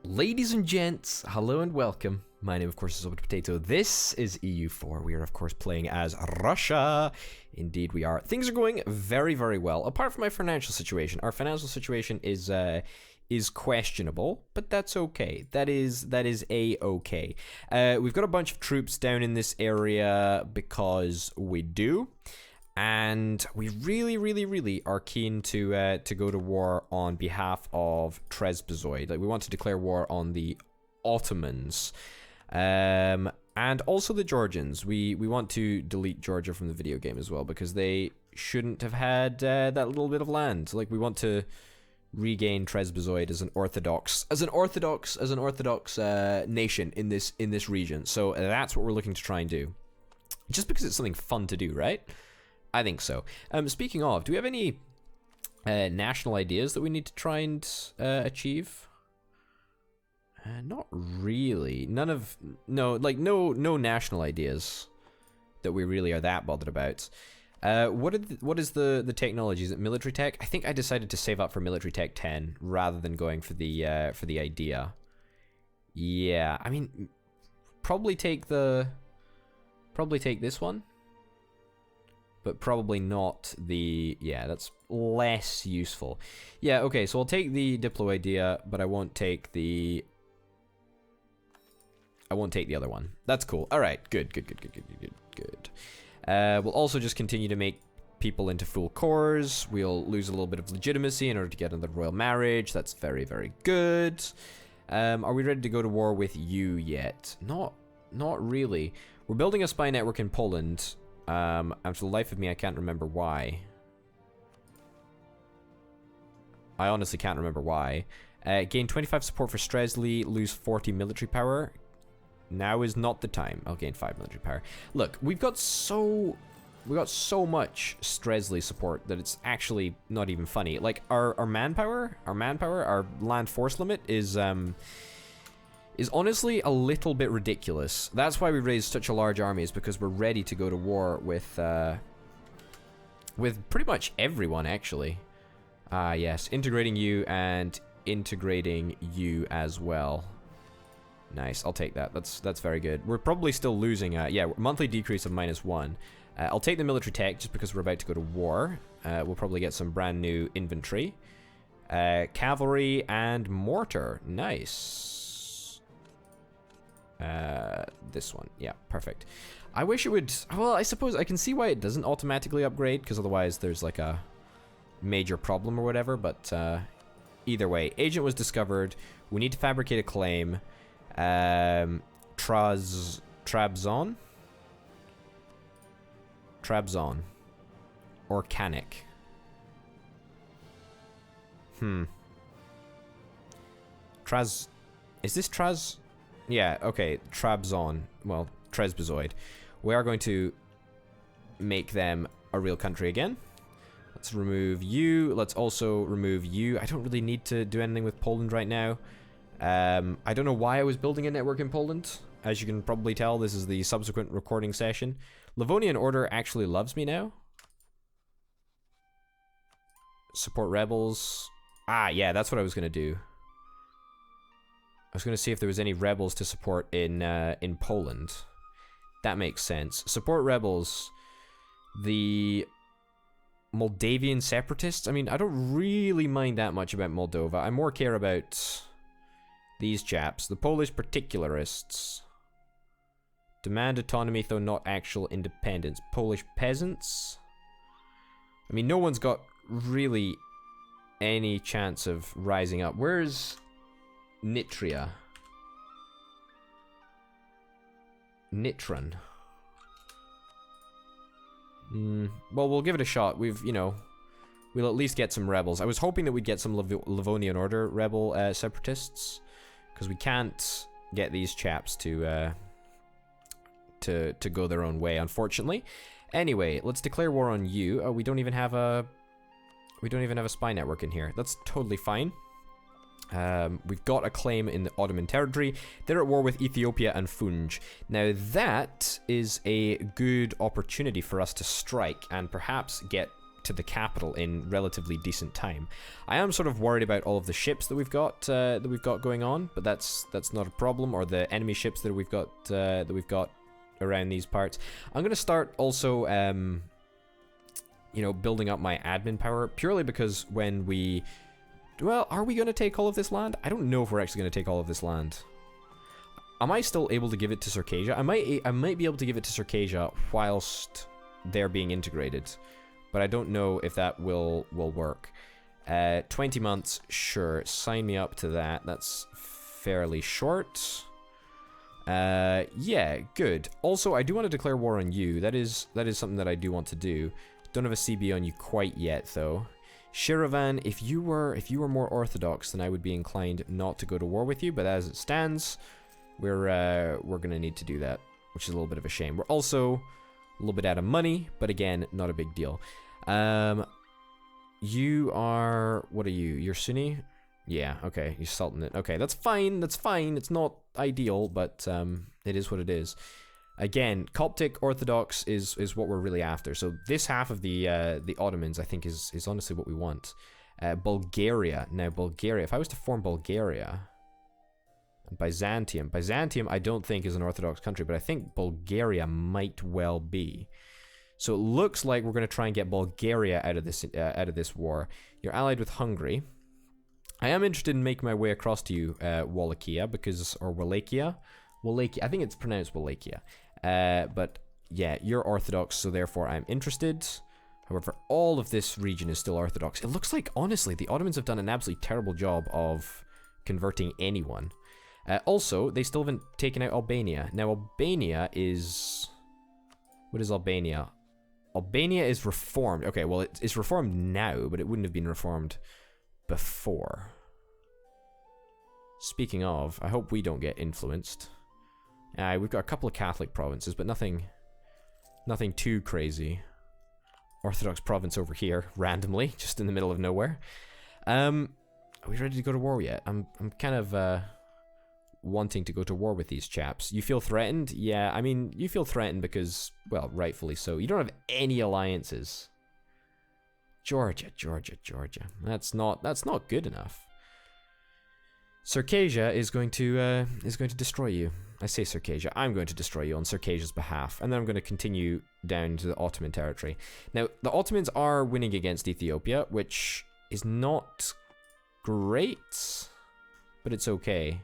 Ladies and gents, hello and welcome. My name, of course, is Potato. This is EU4. We are, of course, playing as Russia. Indeed, we are. Things are going very, very well. Apart from my financial situation, our financial situation is questionable, but that's okay. That is a-okay. We've got a bunch of troops down in this area because we do. And we really are keen to go to war on behalf of Trezbezoid. Like, we want to declare war on the Ottomans, and also the Georgians. We want to delete Georgia from the video game as well because they shouldn't have had that little bit of land. Like, we want to regain Trezbezoid as an orthodox nation in this region. So that's what we're looking to try and do. Just because it's something fun to do, right? I think so. Speaking of, do we have any national ideas that we need to try and achieve? Not really. No national ideas that we really are that bothered about. What is the technology? Is it military tech? I think I decided to save up for military tech 10 rather than going for the idea. Yeah, I mean, probably take this one. But probably not the... Yeah, that's less useful. Yeah, okay, so I'll take the Diplo idea, but I won't take the other one. That's cool. Alright, good. We'll also just continue to make people into full cores. We'll lose a little bit of legitimacy in order to get another royal marriage. That's very, very good. Are we ready to go to war with you yet? Not really. We're building a spy network in Poland. And for the life of me, I can't remember why. I honestly can't remember why. Gain 25 support for Strzelecki, lose 40 military power. Now is not the time. I'll gain 5 military power. Look, we got so much Strzelecki support that it's actually not even funny. Like our manpower, our land force limit is honestly a little bit ridiculous. That's why we raised such a large army, is because we're ready to go to war with pretty much everyone, actually. Yes, integrating you and integrating you as well. Nice, I'll take that. That's very good. We're probably still losing, yeah, monthly decrease of -1. I'll take the military tech just because we're about to go to war. We'll probably get some brand new infantry. Cavalry and mortar, nice. This one. Yeah, perfect. I wish it would... Well, I suppose I can see why it doesn't automatically upgrade, because otherwise there's like a major problem or whatever, but either way. Agent was discovered. We need to fabricate a claim. Trabzon? Trabzon. Organic. Is this Traz... Yeah, okay, Trabzon, well, Trezbezoid. We are going to make them a real country again. Let's remove you. Let's also remove you. I don't really need to do anything with Poland right now. I don't know why I was building a network in Poland. As you can probably tell, this is the subsequent recording session. Livonian Order actually loves me now. Support rebels. Ah, yeah, that's what I was going to do. I was going to see if there was any rebels to support in Poland. That makes sense. Support rebels. The Moldavian separatists. I mean, I don't really mind that much about Moldova. I more care about these chaps. The Polish particularists. Demand autonomy, though not actual independence. Polish peasants. I mean, no one's got really any chance of rising up. Where's... Nitria. Nitran. Well, we'll give it a shot. We'll at least get some rebels. I was hoping that we'd get some Livonian Order rebel separatists, because we can't get these chaps to go their own way, unfortunately. Anyway, let's declare war on you. Oh, we don't even have a spy network in here. That's totally fine. We've got a claim in the Ottoman territory. They're at war with Ethiopia and Funj. Now that is a good opportunity for us to strike and perhaps get to the capital in relatively decent time. I am sort of worried about all of the ships that we've got going on, but that's not a problem, or the enemy ships that we've got around these parts. I'm gonna start also you know, building up my admin power, purely because when we, well, are we gonna take all of this land? I don't know if we're actually gonna take all of this land. Am I still able to give it to Circassia? I might be able to give it to Circassia whilst they're being integrated, but I don't know if that will work. 20 months, sure. Sign me up to that. That's fairly short. Yeah, good. Also, I do want to declare war on you. That is something that I do want to do. Don't have a CB on you quite yet, though. Shiravan, if you were more orthodox, then I would be inclined not to go to war with you. But as it stands, we're gonna need to do that, which is a little bit of a shame. We're also a little bit out of money, but again, not a big deal. You are, what are you? You're Sunni? Yeah, okay, you're Sultanate. Okay, that's fine, that's fine. It's not ideal, but it is what it is. Again, Coptic Orthodox is what we're really after. So this half of the Ottomans, I think, is honestly what we want. Bulgaria. Now, Bulgaria, if I was to form Bulgaria, Byzantium I don't think is an Orthodox country, but I think Bulgaria might well be. So it looks like we're going to try and get Bulgaria out of this war. You're allied with Hungary. I am interested in making my way across to you, Wallachia, or Wallachia. I think it's pronounced Wallachia. But yeah, you're Orthodox, so therefore I'm interested. However, all of this region is still Orthodox. It looks like, honestly, the Ottomans have done an absolutely terrible job of converting anyone. Also, they still haven't taken out Albania. Now, Albania is... What is Albania? Albania is reformed. Okay, well, it's reformed now, but it wouldn't have been reformed before. Speaking of, I hope we don't get influenced. We've got a couple of Catholic provinces, but nothing too crazy. Orthodox province over here, randomly, just in the middle of nowhere. Are we ready to go to war yet? I'm kind of wanting to go to war with these chaps. You feel threatened? Yeah, I mean, you feel threatened because, well, rightfully so. You don't have any alliances. Georgia. That's not good enough. Circassia is going to destroy you. I say Circassia. I'm going to destroy you on Circassia's behalf, and then I'm going to continue down to the Ottoman territory. Now, the Ottomans are winning against Ethiopia, which is not great, but it's okay.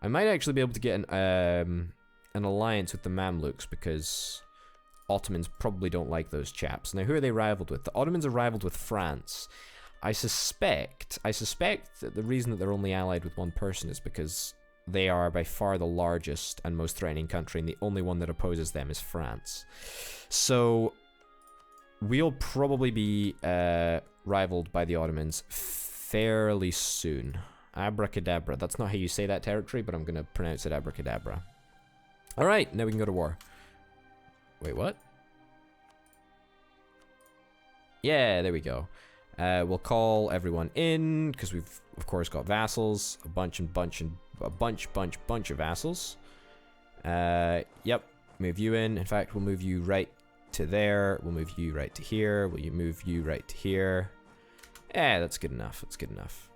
I might actually be able to get an alliance with the Mamluks, because Ottomans probably don't like those chaps. Now, who are they rivaled with? The Ottomans are rivaled with France. I suspect that the reason that they're only allied with one person is because they are by far the largest and most threatening country, and the only one that opposes them is France. So we'll probably be rivaled by the Ottomans fairly soon. Abracadabra. That's not how you say that territory, but I'm going to pronounce it abracadabra. Alright, now we can go to war. Wait, what? Yeah, there we go. We'll call everyone in, because we've, of course, got vassals. A bunch of vassals. Yep, move you in. In fact, we'll move you right to there. We'll move you right to here. We'll move you right to here. That's good enough. That's good enough.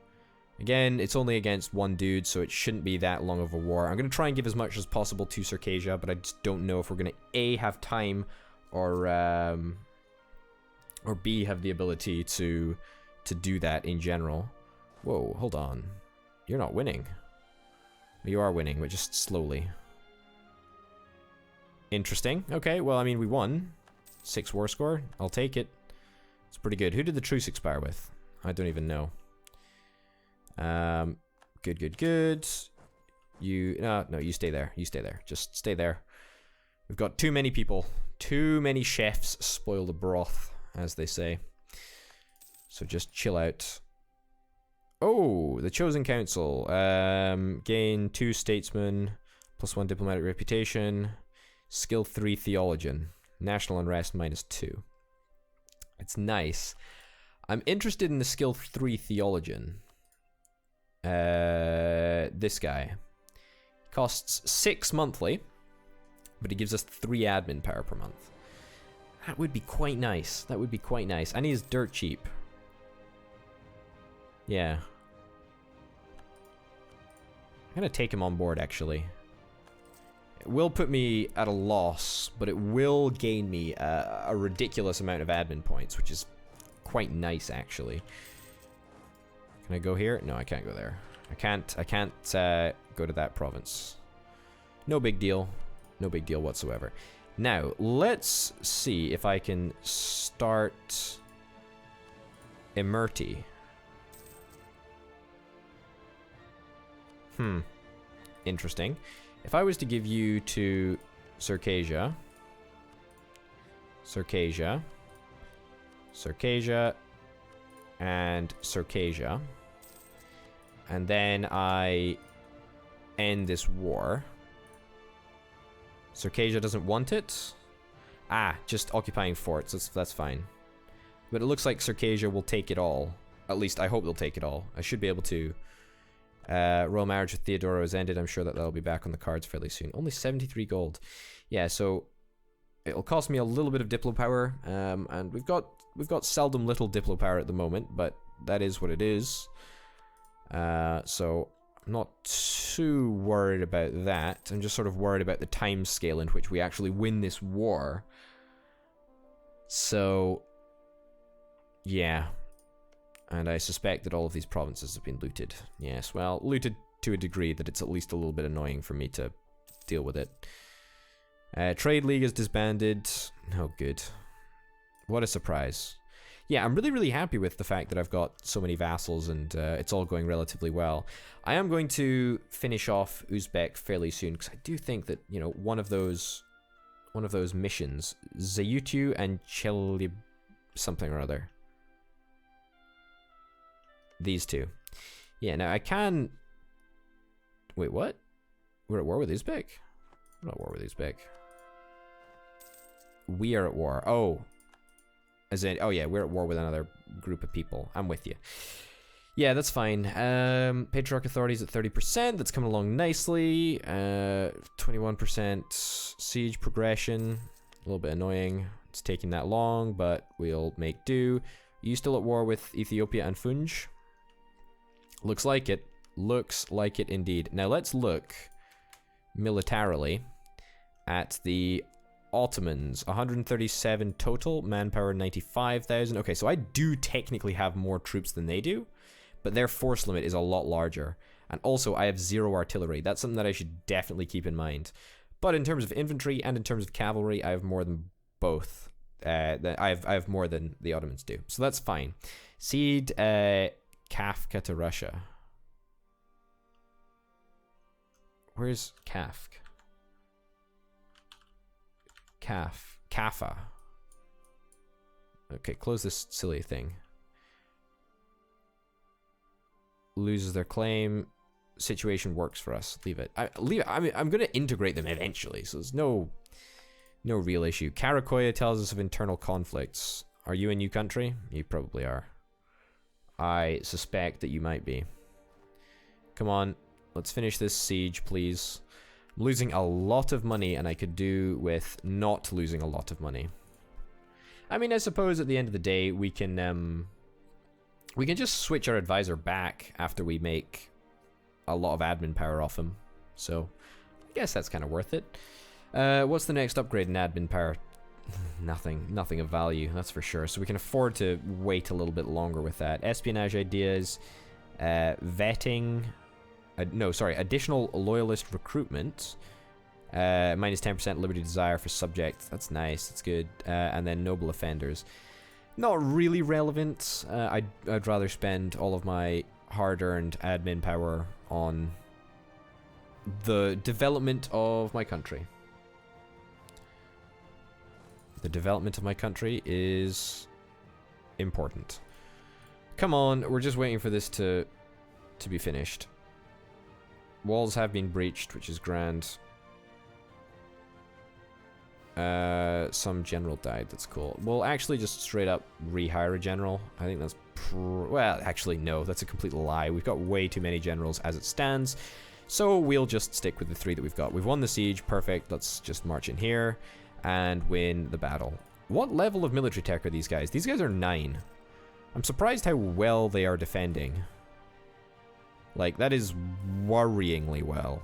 Again, it's only against one dude, so it shouldn't be that long of a war. I'm going to try and give as much as possible to Circassia, but I just don't know if we're going to A, have time, or B, have the ability to do that in general. Whoa, hold on. You're not winning. You are winning, but just slowly. Interesting. Okay, well, I mean, we won. 6 war score. I'll take it. It's pretty good. Who did the truce expire with? I don't even know. Good. No, you stay there. You stay there. Just stay there. We've got too many people. Too many chefs spoil the broth, as they say. So just chill out. Oh, the Chosen Council. Gain 2 statesmen, +1 diplomatic reputation, skill 3 theologian, national unrest -2. It's nice. I'm interested in the skill 3 theologian. This guy. Costs 6 monthly, but he gives us 3 admin power per month. That would be quite nice. That would be quite nice. And he's dirt cheap. Yeah. I'm gonna take him on board, actually. It will put me at a loss, but it will gain me a ridiculous amount of admin points, which is quite nice, actually. Can I go here? No, I can't go there. I can't go to that province. No big deal. No big deal whatsoever. Now, let's see if I can start Imerti. Interesting. If I was to give you to Circassia, and Circassia, and then I end this war. Circassia doesn't want it. Just occupying forts. That's fine. But it looks like Circassia will take it all. At least I hope they'll take it all. I should be able to. Royal marriage with Theodora has ended. I'm sure that that'll be back on the cards fairly soon. Only 73 gold. Yeah, so it'll cost me a little bit of Diplo power. And we've got seldom little Diplo power at the moment, but that is what it is. So I'm not too worried about that. I'm just sort of worried about the time scale in which we actually win this war. So yeah. And I suspect that all of these provinces have been looted. Yes, well, looted to a degree that it's at least a little bit annoying for me to deal with it. Trade League is disbanded. Oh, good. What a surprise. Yeah, I'm really, really happy with the fact that I've got so many vassals and it's all going relatively well. I am going to finish off Uzbek fairly soon because I do think that, you know, one of those missions, Zayutu and Chelib something or other. These two. Yeah, now I can... Wait, what? We're at war with Uzbek? We're not at war with Uzbek. We are at war. Oh. As in, oh yeah, we're at war with another group of people. I'm with you. Yeah, that's fine. Patriarch authorities at 30%. That's coming along nicely. 21% siege progression. A little bit annoying. It's taking that long, but we'll make do. Are you still at war with Ethiopia and Funj? Looks like it. Looks like it indeed. Now let's look militarily at the Ottomans. 137 total. Manpower 95,000. Okay, so I do technically have more troops than they do, but their force limit is a lot larger. And also I have 0 artillery. That's something that I should definitely keep in mind. But in terms of infantry and in terms of cavalry, I have more than both. I have more than the Ottomans do. So that's fine. Cede Kafka to Russia. Where's Kafk? Kaffa. Okay, close this silly thing. Loses their claim. Situation works for us. Leave it. Leave it. I mean, I'm going to integrate them eventually, so there's no real issue. Karakoya tells us of internal conflicts. Are you a new country? You probably are. I suspect that you might be. Come on, let's finish this siege, please. I'm losing a lot of money, and I could do with not losing a lot of money. I mean, I suppose at the end of the day, we can just switch our advisor back after we make a lot of admin power off him. So, I guess that's kind of worth it. What's the next upgrade in admin power? Nothing of value, that's for sure. So we can afford to wait a little bit longer with that. Espionage ideas, vetting, additional loyalist recruitment, minus 10% liberty desire for subjects. That's nice, that's good. And then noble offenders. Not really relevant. I'd rather spend all of my hard-earned admin power on the development of my country. The development of my country is important. Come on, we're just waiting for this to be finished. Walls have been breached, which is grand. Some general died, that's cool. We'll actually just straight up rehire a general. I think that's well, actually no, that's a complete lie. We've got way too many generals as it stands. So we'll just stick with the 3 that we've got. We've won the siege, perfect. Let's just march in here and win the battle. What level of military tech are these guys? These guys are 9. I'm surprised how well they are defending. Like, that is worryingly well.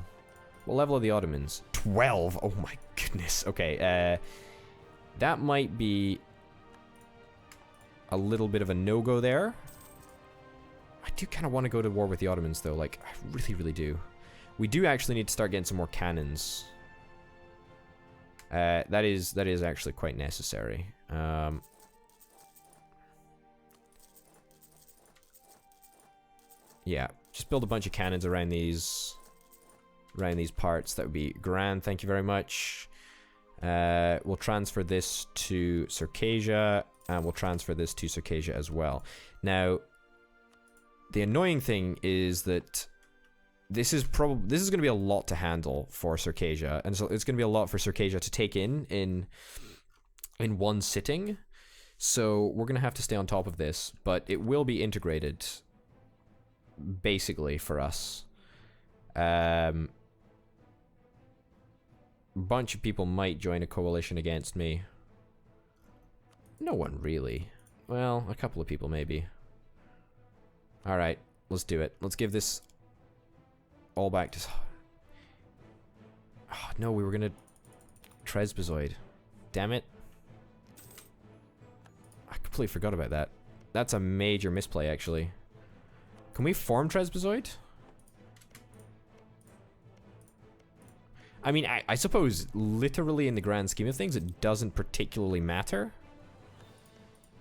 What level are the Ottomans? 12! Oh my goodness. Okay, that might be a little bit of a no-go there. I do kind of want to go to war with the Ottomans, though. Like, I really, really do. We do actually need to start getting some more cannons. That is actually quite necessary. Yeah, just build a bunch of cannons around these parts. That would be grand. Thank you very much. We'll transfer this to Circassia, and we'll transfer this to Circassia as well. Now, the annoying thing is that this is going to be a lot to handle for Circassia, and so it's going to be a lot for Circassia to take in one sitting. So we're going to have to stay on top of this, but it will be integrated basically for us. Bunch of people might join a coalition against me. No one really. Well, a couple of people maybe. Alright, let's do it. Let's give this all back to... Oh, no, we were gonna... Tresbazoid. Damn it. I completely forgot about that. That's a major misplay, actually. Can we form Tresbazoid? I mean, I suppose literally in the grand scheme of things, it doesn't particularly matter.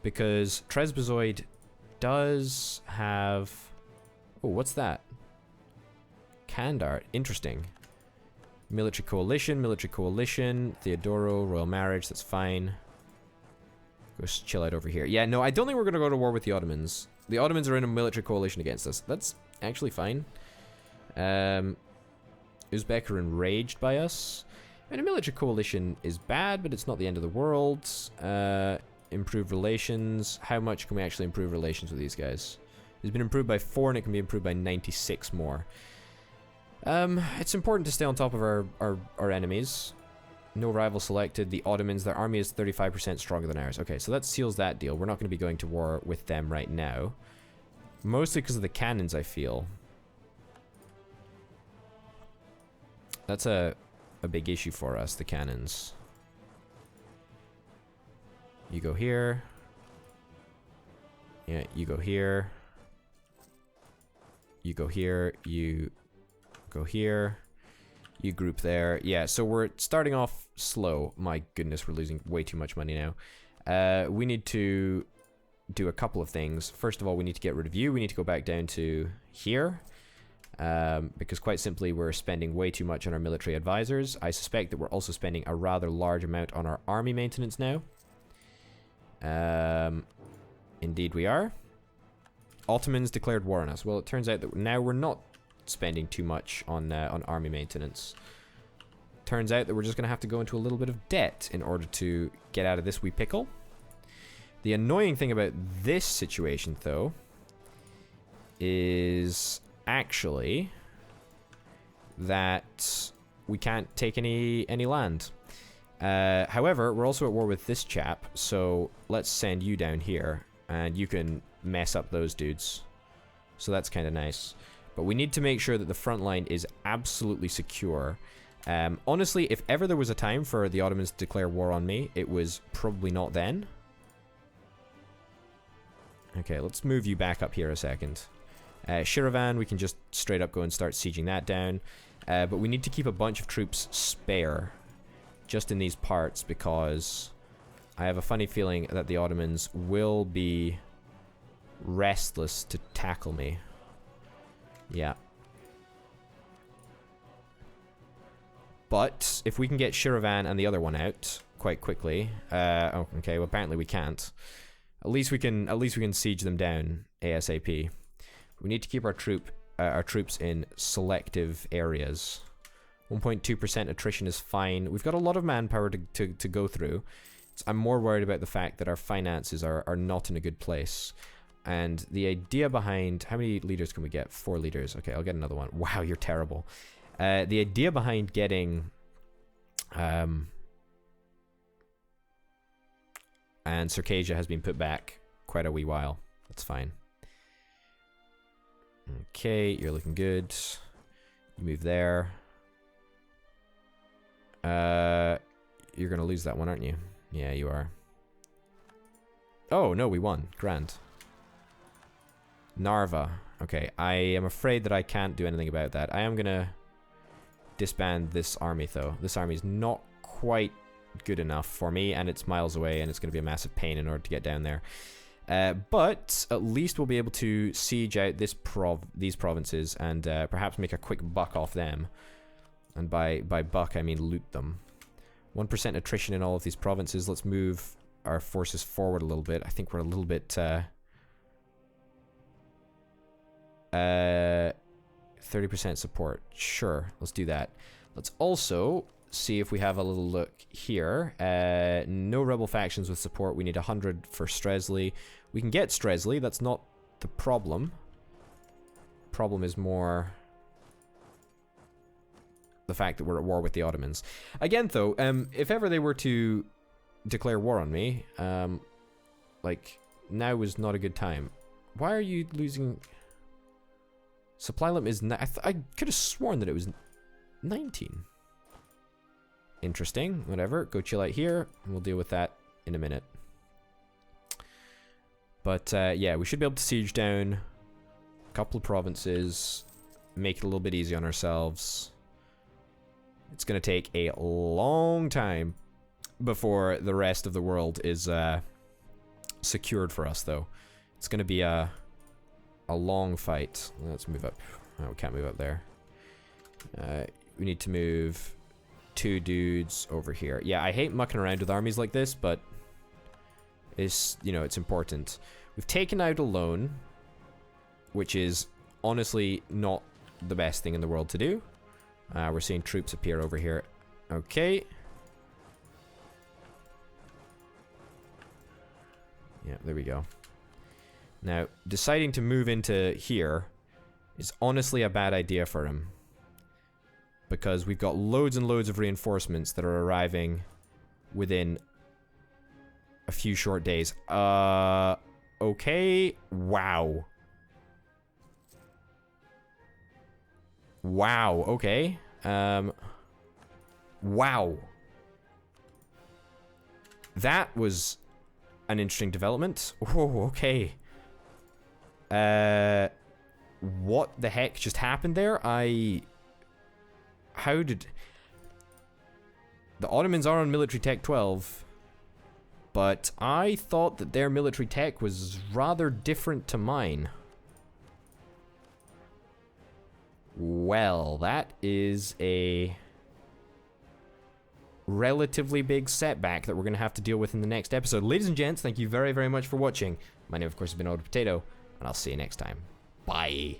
Because Tresbazoid does have... Oh, what's that? Kandar. Interesting. Military coalition, Theodoro, royal marriage, that's fine. Go chill out over here. Yeah, no, I don't think we're going to go to war with the Ottomans. The Ottomans are in a military coalition against us. That's actually fine. Uzbek are enraged by us. And a military coalition is bad, but it's not the end of the world. Improve relations. How much can we actually improve relations with these guys? It's been improved by 4, and it can be improved by 96 more. It's important to stay on top of our enemies. No rival selected. The Ottomans, their army is 35% stronger than ours. Okay, so that seals that deal. We're not going to be going to war with them right now. Mostly because of the cannons, I feel. That's a big issue for us, the cannons. You go here. Yeah, you go here. You go here. You go here. You group there. Yeah, so we're starting off slow. My goodness, we're losing way too much money now. We need to do a couple of things. First of all, we need to get rid of you. We need to go back down to here. Because quite simply, we're spending way too much on our military advisors. I suspect that we're also spending a rather large amount on our army maintenance now. Indeed we are. Ottomans declared war on us. Well, it turns out that now we're not spending too much on army maintenance. Turns out that we're just going to have to go into a little bit of debt in order to get out of this wee pickle. The annoying thing about this situation, though, is actually that we can't take any land. However, we're also at war with this chap, so let's send you down here, and you can mess up those dudes. So that's kind of nice. But we need to make sure that the front line is absolutely secure. Honestly, if ever there was a time for the Ottomans to declare war on me, it was probably not then. Okay, let's move you back up here a second. Shiravan, we can just straight up go and start sieging that down. But we need to keep a bunch of troops spare just in these parts, because I have a funny feeling that the Ottomans will be restless to tackle me. Yeah. But if we can get Shiravan and the other one out quite quickly, oh, okay. Well, apparently we can't. At least we can siege them down ASAP. We need to keep our troops in selective areas. 1.2% attrition is fine. We've got a lot of manpower to go through. I'm more worried about the fact that our finances are not in a good place. And the idea behind... How many leaders can we get? 4 leaders. Okay, I'll get another one. Wow, you're terrible. The idea behind getting... And Circassia has been put back quite a wee while. That's fine. Okay, you're looking good. You move there. You're gonna lose that one, aren't you? Yeah, you are. Oh, no, we won. Grand. Narva. Okay, I am afraid that I can't do anything about that. I am gonna disband this army, though. This army is not quite good enough for me, and it's miles away, and it's gonna be a massive pain in order to get down there. But at least we'll be able to siege out these provinces and perhaps make a quick buck off them. And by buck, I mean loot them. 1% attrition in all of these provinces. Let's move our forces forward a little bit. I think we're a little bit... 30% support. Sure, let's do that. Let's also see if we have a little look here. No rebel factions with support. We need 100 for Stresley. We can get Stresley. That's not the problem. Problem is more the fact that we're at war with the Ottomans. Again, though, if ever they were to declare war on me, like, now is not a good time. Why are you losing... Supply limit is... I could have sworn that it was 19. Interesting. Whatever. Go chill out here, and we'll deal with that in a minute. But, yeah, we should be able to siege down a couple of provinces, make it a little bit easy on ourselves. It's going to take a long time before the rest of the world is secured for us, though. It's going to be a long fight. Let's move up. Oh, we can't move up there. We need to move 2 dudes over here. Yeah, I hate mucking around with armies like this, but it's, you know, it's important. We've taken out a loan, which is honestly not the best thing in the world to do. We're seeing troops appear over here. Okay. Yeah, there we go. Now, deciding to move into here is honestly a bad idea for him. Because we've got loads and loads of reinforcements that are arriving within a few short days. Okay. Wow. Wow, okay. Wow. That was an interesting development. Oh, okay. What the heck just happened there? How did... The Ottomans are on military tech 12, but I thought that their military tech was rather different to mine. Well, that is a relatively big setback that we're going to have to deal with in the next episode. Ladies and gents, thank you very, very much for watching. My name, of course, has been Potato, and I'll see you next time. Bye.